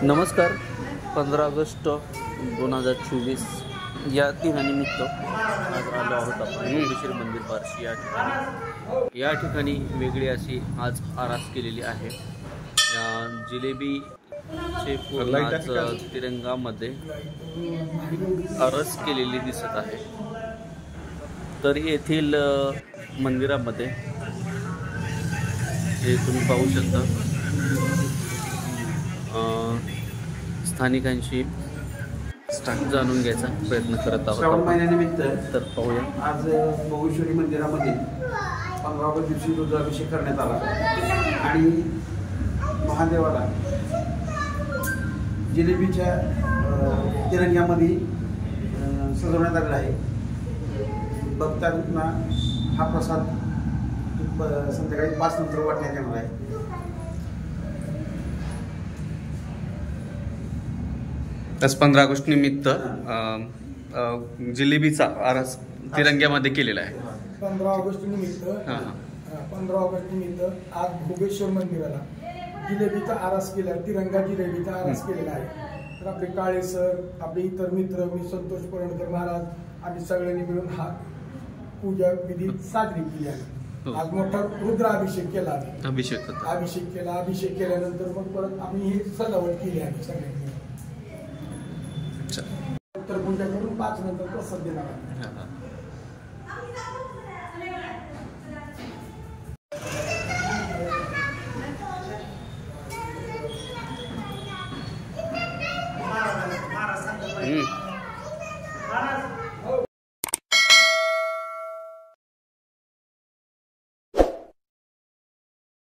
नमस्कार. 15 ऑगस्ट 2024 या दिनानिमित्त आज आलो आहोत आपण योगेश्वर मंदिर बार्शी या ठिकाणी वेगळी अशी आज आरास केलेली आहे. जिलेबीचे पूर्ण आज तिरंगामध्ये आरास केलेली दिसत आहे. तर येथील मंदिरामध्ये हे तुम्ही पाहू शकता स्थानिकांशी जाणून घ्यायचा प्रयत्न करत आहोत. श्रावण महिन्यानिमित्त तर पाहूया. आज योगेश्वरी मंदिरामध्ये 15 ऑगस्ट दिवशी रुद्राभिषेक करण्यात आला आणि महादेवाला जिलेबीच्या तिरंग्यामध्ये सजवण्यात आलेला आहे. भक्तांना हा प्रसाद संध्याकाळी 5 नंतर वाटण्यात येणार आहे. आज 15 ऑगस्ट निमित्त जिलेबीचा आरास तिरंग्यामध्ये केलेला आहे. 15 ऑगस्ट निमित्त आज योगेश्वर मंदिराला जिलेबीचा आरास केला, तिरंगा जिलेबीचा आरास केलेला आहे. तर आपले काळे सर, आपले इतर मित्र, मी संतोष परणकर महाराज, आम्ही सगळ्यांनी मिळून हा पूजा विधी साजरी केली आहे. आज मोठा रुद्राभिषेक केला, अभिषेक केल्यानंतर मग परत आम्ही ही सजावट केली आहे सगळ्यांनी. तर पूजा करून 5 नंतर प्रसाद देणार आहे.